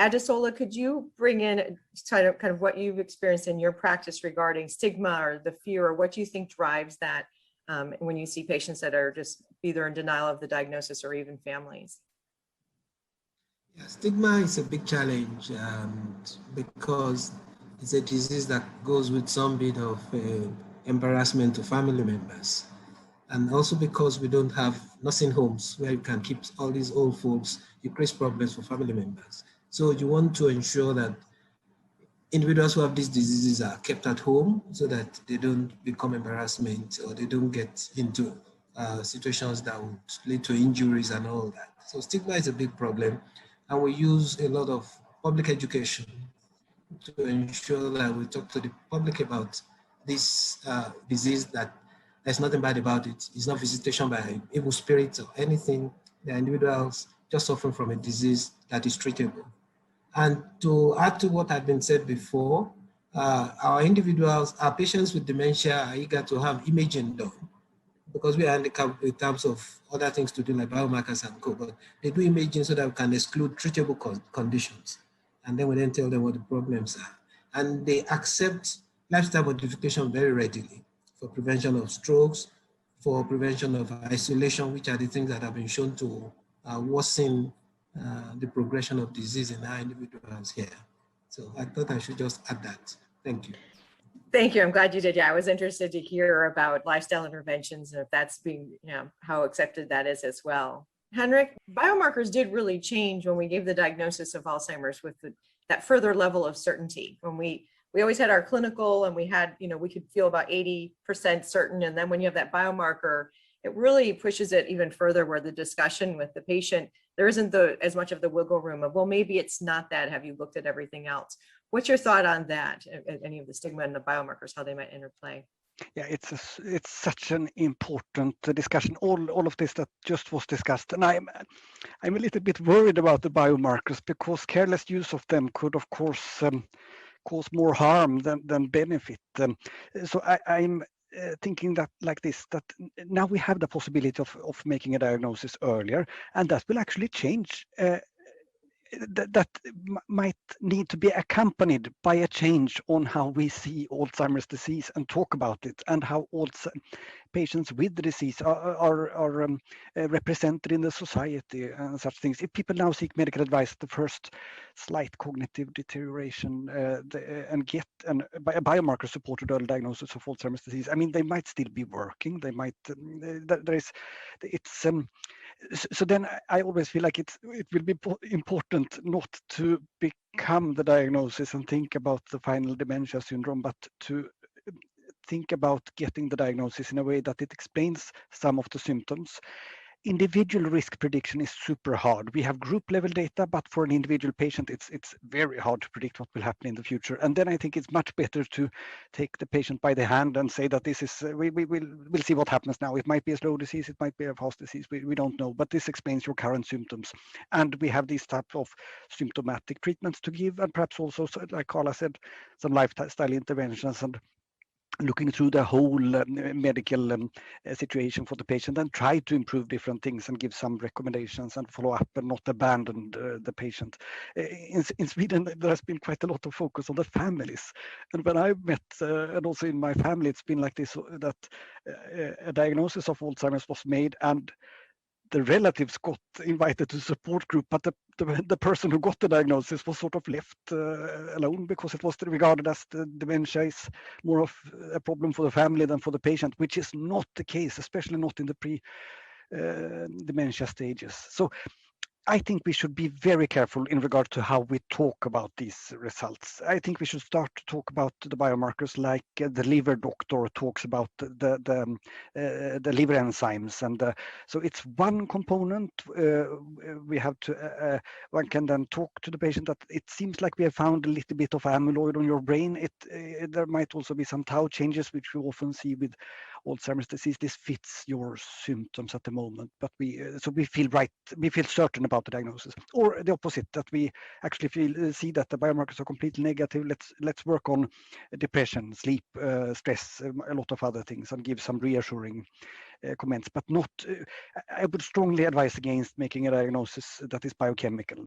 Adesola, could you bring in kind of what you've experienced in your practice regarding stigma or the fear, or what you think drives that when you see patients that are just either in denial of the diagnosis or even families? Yeah, stigma is a big challenge because it's a disease that goes with some bit of embarrassment to family members. And also because we don't have nursing homes where you can keep all these old folks, it creates problems for family members. So you want to ensure that individuals who have these diseases are kept at home so that they don't become embarrassment or they don't get into situations that would lead to injuries and all that. So stigma is a big problem, and we use a lot of public education to ensure that we talk to the public about this disease, that there's nothing bad about it. It's not visitation by evil spirits or anything. The individuals just suffering from a disease that is treatable. And to add to what had been said before, our patients with dementia are eager to have imaging done because we are handicapped in terms of other things to do like biomarkers and co, but they do imaging so that we can exclude treatable conditions. And then we then tell them what the problems are. And they accept lifestyle modification very readily for prevention of strokes, for prevention of isolation, which are the things that have been shown to worsen the progression of disease in our individuals here. So I thought I should just add that. Thank you. Thank you. I'm glad you did. Yeah, I was interested to hear about lifestyle interventions and if that's being, how accepted that is as well. Henrik, biomarkers did really change when we gave the diagnosis of Alzheimer's with that further level of certainty. When we always had our clinical and we had, we could feel about 80% certain. And then when you have that biomarker, it really pushes it even further where the discussion with the patient, there isn't as much of the wiggle room of, well, maybe it's not that. Have you looked at everything else? What's your thought on that? Any of the stigma and the biomarkers, how they might interplay? Yeah, it's such an important discussion. All of this that just was discussed, and I'm a little bit worried about the biomarkers because careless use of them could, of course, cause more harm than benefit. So I'm thinking that like this, that now we have the possibility of making a diagnosis earlier, and that will actually change. That might need to be accompanied by a change on how we see Alzheimer's disease and talk about it, and how also patients with the disease are represented in the society and such things. If people now seek medical advice at the first slight cognitive deterioration and get a biomarker supported early diagnosis of Alzheimer's disease, I mean, they might still be working. They might, so then I always feel like it will be important not to become the diagnosis and think about the final dementia syndrome, but to think about getting the diagnosis in a way that it explains some of the symptoms. Individual risk prediction is super hard. We have group level data, but for an individual patient, it's very hard to predict what will happen in the future. And then I think it's much better to take the patient by the hand and say that this is, we'll see what happens now. It might be a slow disease, it might be a fast disease, we don't know, but this explains your current symptoms. And we have these types of symptomatic treatments to give, and perhaps also, like Carla said, some lifestyle interventions and looking through the whole medical situation for the patient and try to improve different things and give some recommendations and follow up and not abandon the patient. In Sweden, there has been quite a lot of focus on the families. And when I met, and also in my family, it's been like this, that a diagnosis of Alzheimer's was made and the relatives got invited to support group, but the person who got the diagnosis was sort of left alone because it was regarded as the dementia is more of a problem for the family than for the patient, which is not the case, especially not in the pre-dementia stages. So I think we should be very careful in regard to how we talk about these results. I think we should start to talk about the biomarkers like the liver doctor talks about the liver enzymes, and so it's one component. We have to one can then talk to the patient that it seems like we have found a little bit of amyloid on your brain. There might also be some tau changes, which we often see with Alzheimer's disease. This fits your symptoms at the moment, but we feel certain about the diagnosis, or the opposite, that we actually see that the biomarkers are completely negative. Let's work on depression, sleep, stress, a lot of other things, and give some reassuring comments, but not. I would strongly advise against making a diagnosis that is biochemical.